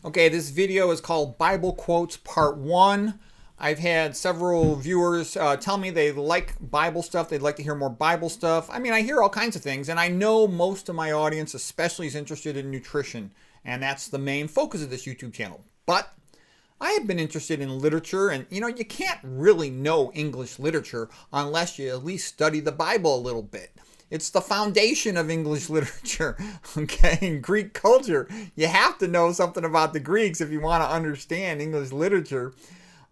Okay, this video is called Bible Quotes Part 1. I've had several viewers tell me they like Bible stuff. They'd like to hear more Bible stuff. I mean, I hear all kinds of things, and I know most of my audience especially is interested in nutrition, and that's the main focus of this YouTube channel. But I have been interested in literature, and you can't really know English literature unless you at least study the Bible a little bit. It's the foundation of English literature, okay? In Greek culture, you have to know something about the Greeks if you want to understand English literature.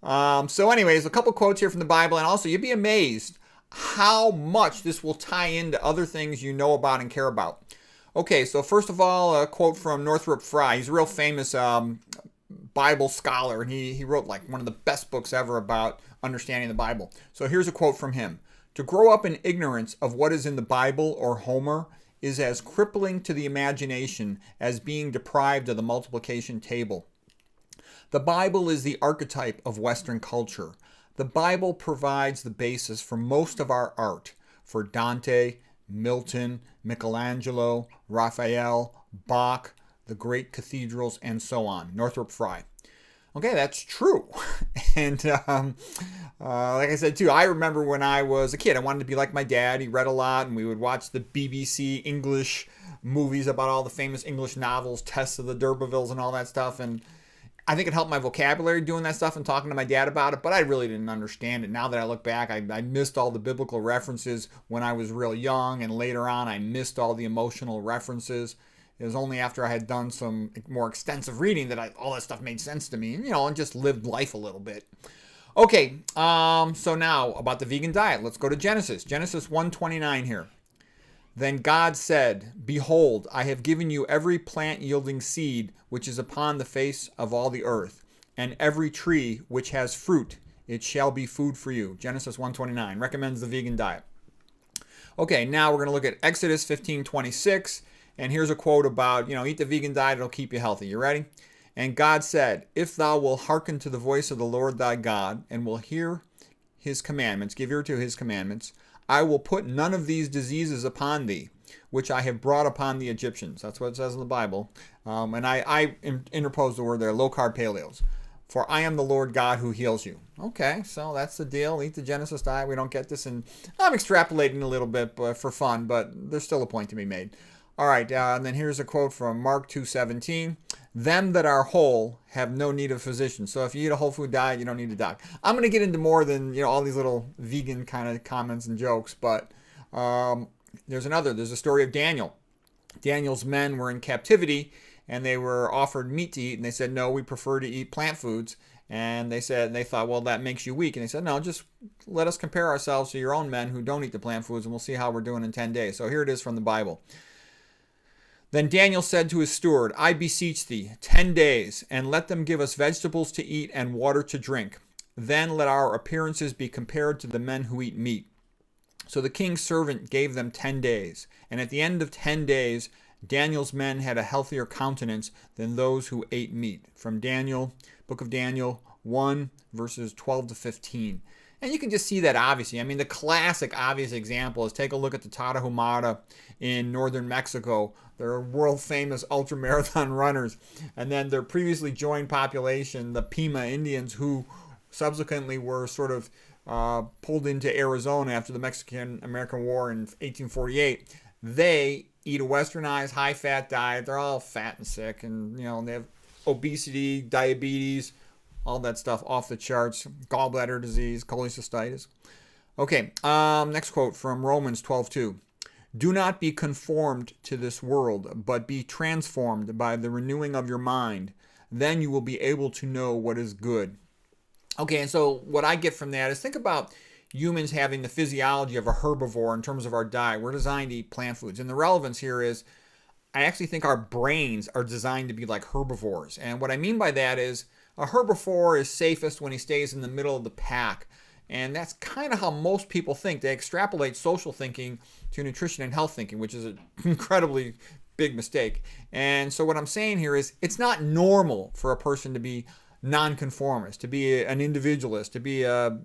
So anyways, a couple quotes here from the Bible, and also you'd be amazed how much this will tie into other things you know about and care about. Okay, so first of all, a quote from Northrop Frye. He's a real famous Bible scholar, and he wrote like one of the best books ever about understanding the Bible. So here's a quote from him. To grow up in ignorance of what is in the Bible or Homer is as crippling to the imagination as being deprived of the multiplication table. The Bible is the archetype of Western culture. The Bible provides the basis for most of our art, for Dante, Milton, Michelangelo, Raphael, Bach, the great cathedrals, and so on. Northrop Frye. Okay, that's true. And like I said, too, I remember when I was a kid, I wanted to be like my dad. He read a lot, and we would watch the BBC English movies about all the famous English novels, Tests of the D'Urbervilles and all that stuff. And I think it helped my vocabulary doing that stuff and talking to my dad about it, but I really didn't understand it. Now that I look back, I missed all the biblical references when I was real young, and later on I missed all the emotional references. It was only after I had done some more extensive reading that all that stuff made sense to me, and just lived life a little bit. Okay, so now about the vegan diet. Let's go to Genesis. Genesis 1:29 here. Then God said, Behold, I have given you every plant yielding seed which is upon the face of all the earth, and every tree which has fruit, it shall be food for you. Genesis 1:29 recommends the vegan diet. Okay, now we're going to look at Exodus 15:26. And here's a quote about, eat the vegan diet, it'll keep you healthy. You ready? And God said, If thou wilt hearken to the voice of the Lord thy God, and will hear his commandments, give ear to his commandments, I will put none of these diseases upon thee, which I have brought upon the Egyptians. That's what it says in the Bible. And I interpose the word there, low-carb paleos. For I am the Lord God who heals you. Okay, so that's the deal. Eat the Genesis diet. We don't get this. And I'm extrapolating a little bit for fun, but there's still a point to be made. All right, and then here's a quote from Mark 2:17. Them that are whole have no need of physicians. So if you eat a whole food diet, you don't need a doc. I'm going to get into more than all these little vegan kind of comments and jokes, but there's a story of Daniel. Daniel's men were in captivity, and they were offered meat to eat, and they said, no, we prefer to eat plant foods. And they thought, well, that makes you weak. And they said, no, just let us compare ourselves to your own men who don't eat the plant foods, and we'll see how we're doing in 10 days. So here it is from the Bible. Then Daniel said to his steward, I beseech thee, 10 days, and let them give us vegetables to eat and water to drink. Then let our appearances be compared to the men who eat meat. So the king's servant gave them 10 days. And at the end of 10 days, Daniel's men had a healthier countenance than those who ate meat. From Daniel, book of Daniel 1, verses 12 to 15. And you can just see that obviously. I mean, the classic obvious example is take a look at the Tarahumara in northern Mexico. They're world famous ultramarathon runners. And then their previously joined population, the Pima Indians, who subsequently were sort of pulled into Arizona after the Mexican-American War in 1848. They eat a westernized, high-fat diet. They're all fat and sick, and they have obesity, diabetes, all that stuff off the charts, gallbladder disease, cholecystitis. Okay, next quote from Romans 12:2. Do not be conformed to this world, but be transformed by the renewing of your mind. Then you will be able to know what is good. Okay, and so what I get from that is think about humans having the physiology of a herbivore in terms of our diet. We're designed to eat plant foods. And the relevance here is I actually think our brains are designed to be like herbivores. And what I mean by that is a herbivore is safest when he stays in the middle of the pack. And that's kind of how most people think. They extrapolate social thinking to nutrition and health thinking, which is an incredibly big mistake. And so what I'm saying here is it's not normal for a person to be nonconformist, to be an individualist, to be a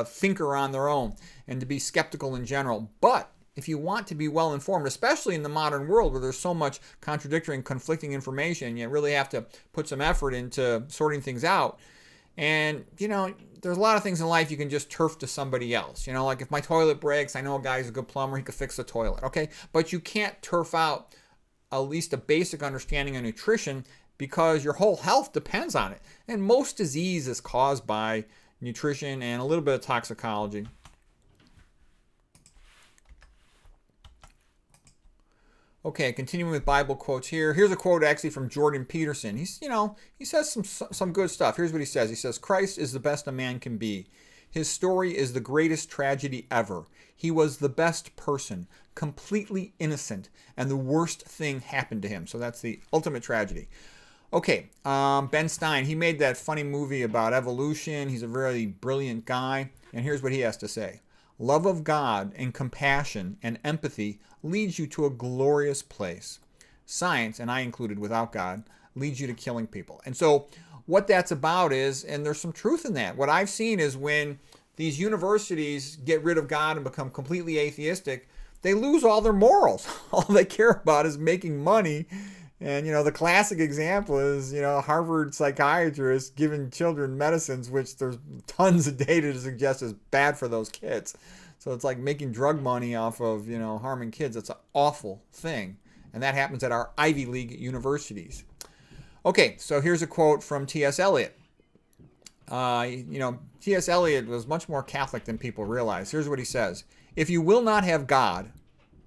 thinker on their own, and to be skeptical in general. But if you want to be well informed, especially in the modern world where there's so much contradictory and conflicting information, you really have to put some effort into sorting things out. And, there's a lot of things in life you can just turf to somebody else. Like if my toilet breaks, I know a guy who's a good plumber, he could fix the toilet, okay? But you can't turf out at least a basic understanding of nutrition because your whole health depends on it. And most disease is caused by nutrition and a little bit of toxicology. Okay, continuing with Bible quotes here. Here's a quote actually from Jordan Peterson. He says some good stuff. Here's what he says. He says, Christ is the best a man can be. His story is the greatest tragedy ever. He was the best person, completely innocent, and the worst thing happened to him. So that's the ultimate tragedy. Okay, Ben Stein, he made that funny movie about evolution. He's a really brilliant guy. And here's what he has to say. Love of God and compassion and empathy leads you to a glorious place. Science, and I included without God, leads you to killing people. And so what that's about is, and there's some truth in that, what I've seen is when these universities get rid of God and become completely atheistic, they lose all their morals. All they care about is making money. And, the classic example is, Harvard psychiatrists giving children medicines, which there's tons of data to suggest is bad for those kids. So it's like making drug money off of, harming kids. It's an awful thing. And that happens at our Ivy League universities. Okay, so here's a quote from T.S. Eliot. T.S. Eliot was much more Catholic than people realize. Here's what he says. If you will not have God,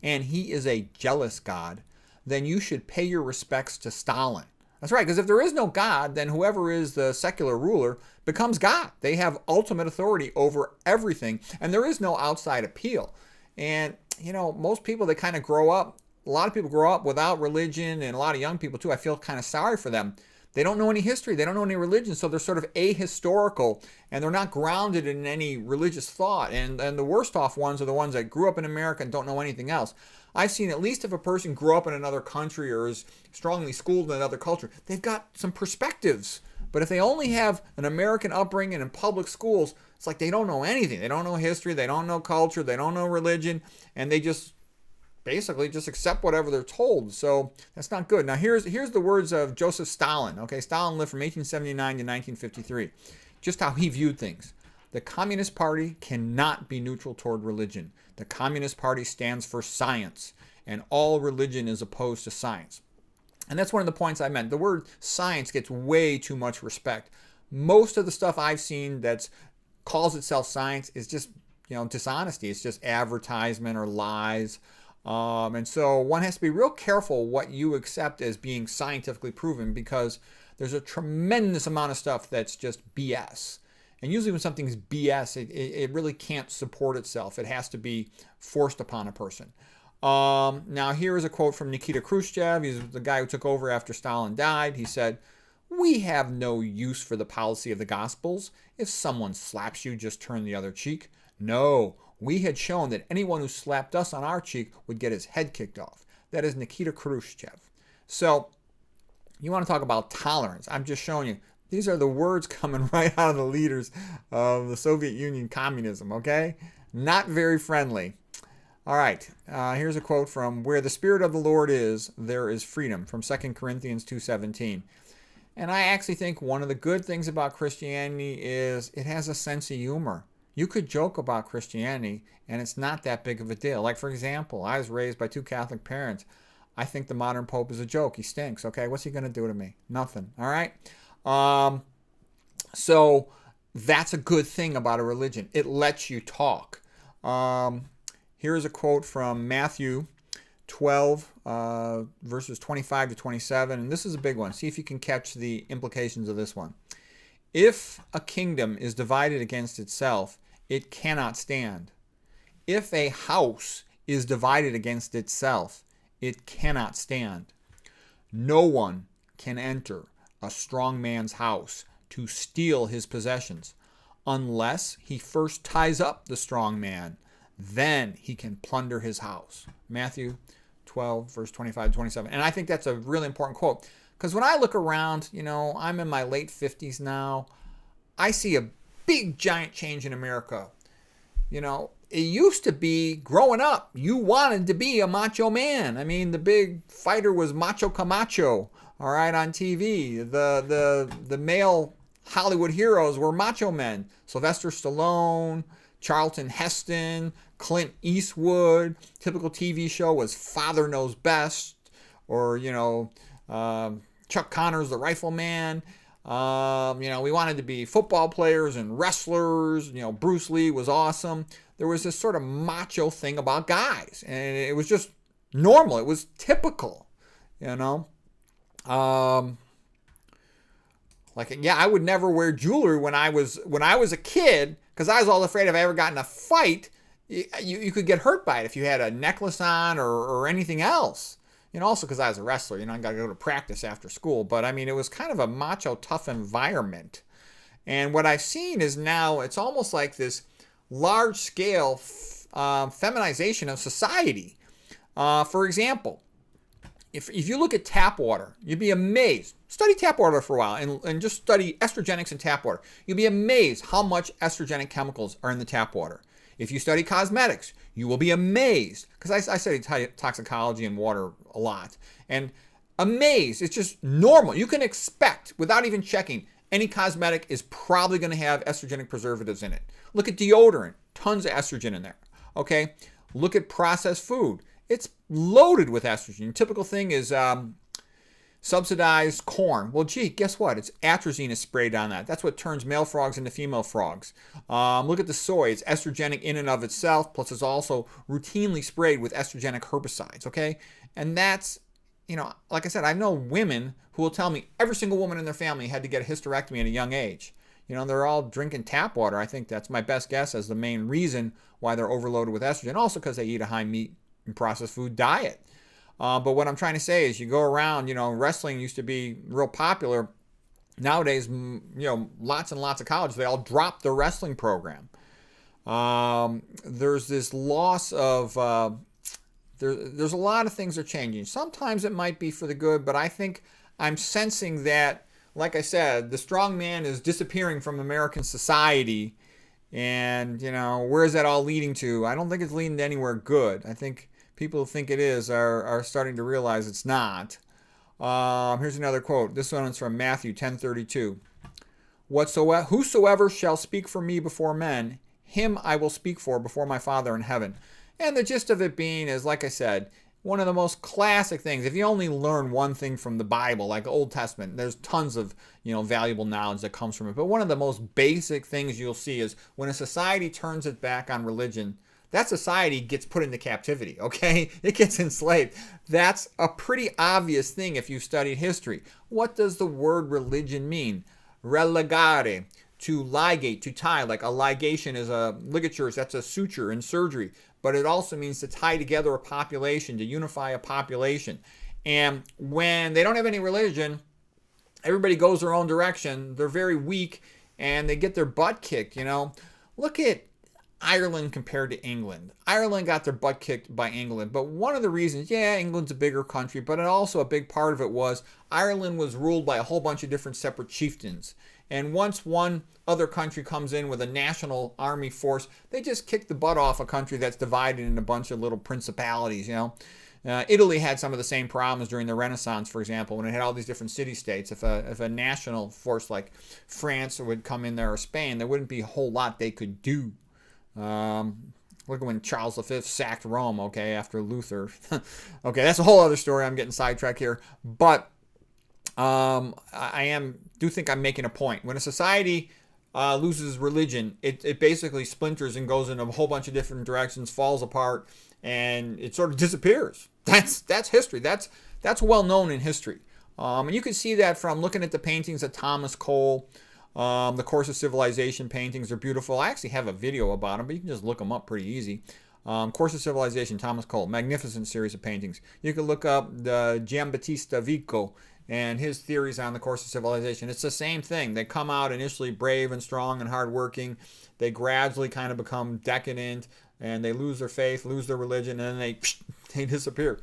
and he is a jealous God, then you should pay your respects to Stalin. That's right, because if there is no God, then whoever is the secular ruler becomes God. They have ultimate authority over everything, and there is no outside appeal. And, most people, they kind of grow up, a lot of people grow up without religion, and a lot of young people too. I feel kind of sorry for them. They don't know any history. They don't know any religion, so they're sort of ahistorical, and they're not grounded in any religious thought. And the worst off ones are the ones that grew up in America and don't know anything else. I've seen at least if a person grew up in another country or is strongly schooled in another culture, they've got some perspectives. But if they only have an American upbringing in public schools, it's like they don't know anything. They don't know history. They don't know culture. They don't know religion. And they just basically just accept whatever they're told. So that's not good. Now, here's the words of Joseph Stalin. Okay, Stalin lived from 1879 to 1953. Just how he viewed things. The Communist Party cannot be neutral toward religion. The Communist Party stands for science, and all religion is opposed to science. And that's one of the points I meant. The word science gets way too much respect. Most of the stuff I've seen that calls itself science is just, dishonesty. It's just advertisement or lies. And so one has to be real careful what you accept as being scientifically proven, because there's a tremendous amount of stuff that's just BS. And usually when something's BS, it really can't support itself. It has to be forced upon a person. Now, here is a quote from Nikita Khrushchev. He's the guy who took over after Stalin died. He said, "We have no use for the policy of the Gospels. If someone slaps you, just turn the other cheek. No, we had shown that anyone who slapped us on our cheek would get his head kicked off." That is Nikita Khrushchev. So, you want to talk about tolerance. I'm just showing you. These are the words coming right out of the leaders of the Soviet Union communism, okay? Not very friendly. All right, here's a quote from "Where the Spirit of the Lord is, there is freedom," from 2 Corinthians 2:17. And I actually think one of the good things about Christianity is it has a sense of humor. You could joke about Christianity, and it's not that big of a deal. Like, for example, I was raised by two Catholic parents. I think the modern Pope is a joke. He stinks, okay? What's he going to do to me? Nothing, all right? So that's a good thing about a religion. It lets you talk. Here's a quote from Matthew 12, verses 25 to 27. And this is a big one. See if you can catch the implications of this one. "If a kingdom is divided against itself, it cannot stand. If a house is divided against itself, it cannot stand. No one can enter a strong man's house to steal his possessions, unless he first ties up the strong man. Then he can plunder his house." Matthew 12, verse 25 to 27. And I think that's a really important quote. Because when I look around, I'm in my late 50s now. I see a big, giant change in America. it used to be, growing up, you wanted to be a macho man. I mean, the big fighter was Macho Camacho, all right, on TV. The male Hollywood heroes were macho men. Sylvester Stallone, Charlton Heston, Clint Eastwood. Typical TV show was Father Knows Best, or, Chuck Connor's The Rifleman. We wanted to be football players and wrestlers. Bruce Lee was awesome. There was this sort of macho thing about guys, and it was just normal. It was typical, I would never wear jewelry when I was a kid, because I was all afraid if I ever got in a fight, you could get hurt by it if you had a necklace on or anything else. Also because I was a wrestler, I got to go to practice after school. But I mean, it was kind of a macho, tough environment. And what I've seen is now it's almost like this large-scale feminization of society. For example, if you look at tap water, you'd be amazed. Study tap water for a while and just study estrogenics in tap water. You'll be amazed how much estrogenic chemicals are in the tap water. If you study cosmetics, you will be amazed, because I study toxicology and water a lot, and amazed. It's just normal. You can expect, without even checking, any cosmetic is probably going to have estrogenic preservatives in it. Look at deodorant, tons of estrogen in there. Okay, look at processed food. It's loaded with estrogen. Typical thing is subsidized corn. Well, gee, guess what? It's atrazine is sprayed on that. That's what turns male frogs into female frogs. Look at the soy. It's estrogenic in and of itself, plus it's also routinely sprayed with estrogenic herbicides, okay? And that's, like I said, I know women who will tell me every single woman in their family had to get a hysterectomy at a young age. They're all drinking tap water. I think that's my best guess as the main reason why they're overloaded with estrogen. Also because they eat a high meat and processed food diet. But what I'm trying to say is you go around, wrestling used to be real popular. Nowadays, lots and lots of colleges, they all dropped their wrestling program. There's this loss of, there's a lot of things are changing. Sometimes it might be for the good, but I think I'm sensing that, like I said, the strong man is disappearing from American society. And, where is that all leading to? I don't think it's leading to anywhere good. I think people who think it is are starting to realize it's not. Here's another quote. This one is from Matthew 10:32. Whosoever shall speak for me before men, him I will speak for before my Father in heaven. And the gist of it being is, like I said, one of the most classic things. If you only learn one thing from the Bible, like the Old Testament, there's tons of valuable knowledge that comes from it. But one of the most basic things you'll see is when a society turns its back on religion, that society gets put into captivity, okay? It gets enslaved. That's a pretty obvious thing if you've studied history. What does the word religion mean? Relegare, to ligate, to tie. Like a ligation is a ligature, that's a suture in surgery. But it also means to tie together a population, to unify a population. And when they don't have any religion, everybody goes their own direction. They're very weak, and they get their butt kicked, Look at Ireland compared to England. Ireland got their butt kicked by England, but one of the reasons, England's a bigger country, but also a big part of it was Ireland was ruled by a whole bunch of different separate chieftains. And once one other country comes in with a national army force, they just kick the butt off a country that's divided into a bunch of little principalities, Italy had some of the same problems during the Renaissance, for example, when it had all these different city-states. If a national force like France would come in there or Spain, there wouldn't be a whole lot they could do. Look at when Charles V sacked Rome, okay, after Luther. Okay, that's a whole other story. I'm getting sidetracked here. But I do think I'm making a point. When a society loses religion, it basically splinters and goes in a whole bunch of different directions, falls apart, and it sort of disappears. That's history. That's well known in history. And you can see that from looking at the paintings of Thomas Cole. The Course of Civilization paintings are beautiful. I actually have a video about them, but you can just look them up pretty easy. Course of Civilization, Thomas Cole, magnificent series of paintings. You can look up the Giambattista Vico and his theories on the Course of Civilization. It's the same thing. They come out initially brave and strong and hardworking. They gradually kind of become decadent, and they lose their faith, lose their religion, and then they disappear.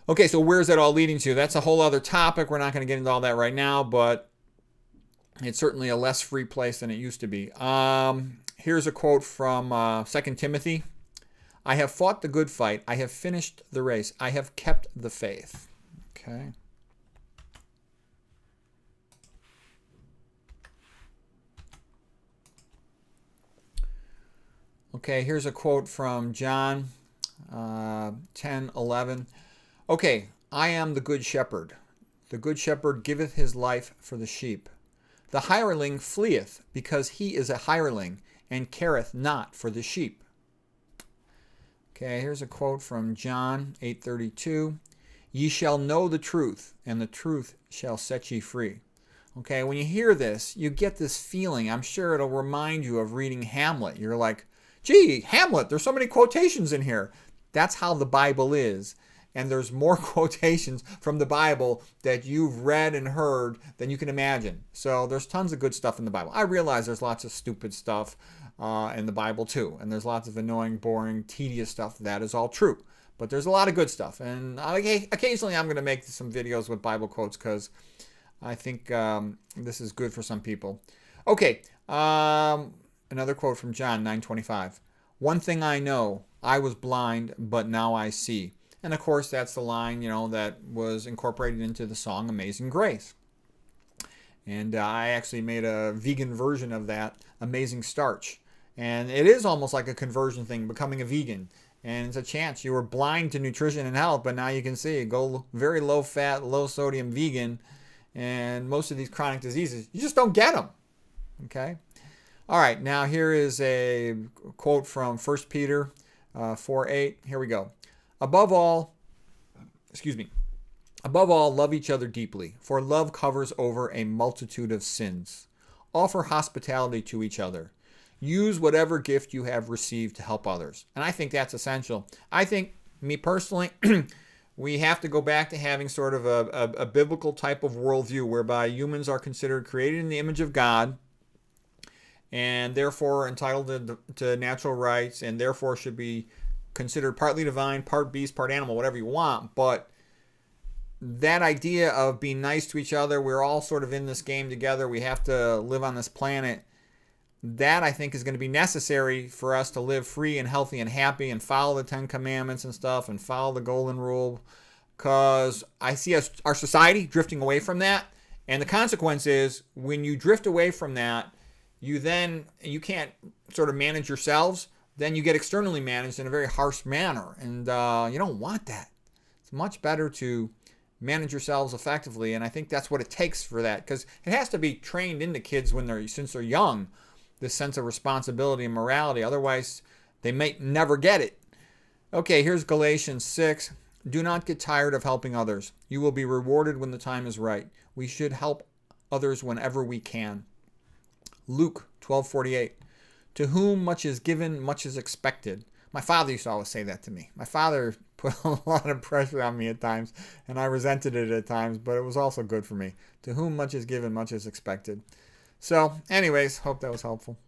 Okay, so where's that all leading to? That's a whole other topic. We're not going to get into all that right now, but it's certainly a less free place than it used to be. Here's a quote from 2 Timothy. I have fought the good fight. I have finished the race. I have kept the faith. Okay. Okay, here's a quote from John 10:11. Okay, I am the good shepherd. The good shepherd giveth his life for the sheep. The hireling fleeth, because he is a hireling, and careth not for the sheep. Okay, here's a quote from John 8:32. Ye shall know the truth, and the truth shall set ye free. Okay, when you hear this, you get this feeling. I'm sure it'll remind you of reading Hamlet. You're like, gee, Hamlet, there's so many quotations in here. That's how the Bible is. And there's more quotations from the Bible that you've read and heard than you can imagine. So there's tons of good stuff in the Bible. I realize there's lots of stupid stuff in the Bible too. And there's lots of annoying, boring, tedious stuff. That is all true. But there's a lot of good stuff. And occasionally I'm going to make some videos with Bible quotes because I think this is good for some people. Okay, another quote from John 9:25. One thing I know, I was blind, but now I see. And of course, that's the line, that was incorporated into the song Amazing Grace. And I actually made a vegan version of that, Amazing Starch. And it is almost like a conversion thing, becoming a vegan. And it's a chance. You were blind to nutrition and health, but now you can see. Go very low fat, low sodium vegan. And most of these chronic diseases, you just don't get them. Okay? All right, now here is a quote from 1 Peter 4:8. Here we go. Above all, love each other deeply, for love covers over a multitude of sins. Offer hospitality to each other. Use whatever gift you have received to help others. And I think that's essential. I think, me personally, we have to go back to having sort of a biblical type of worldview whereby humans are considered created in the image of God and therefore entitled to natural rights and therefore should be considered partly divine, part beast, part animal, whatever you want. But that idea of being nice to each other, we're all sort of in this game together, we have to live on this planet, that I think is going to be necessary for us to live free and healthy and happy and follow the 10 Commandments and stuff and follow the Golden Rule, because I see our society drifting away from that. And the consequence is when you drift away from that, you can't sort of manage yourselves. Then you get externally managed in a very harsh manner. And you don't want that. It's much better to manage yourselves effectively. And I think that's what it takes for that. Because it has to be trained into kids since they're young, this sense of responsibility and morality. Otherwise, they may never get it. Okay, here's Galatians 6. Do not get tired of helping others. You will be rewarded when the time is right. We should help others whenever we can. Luke 12:48. To whom much is given, much is expected. My father used to always say that to me. My father put a lot of pressure on me at times, and I resented it at times, but it was also good for me. To whom much is given, much is expected. So, anyways, hope that was helpful.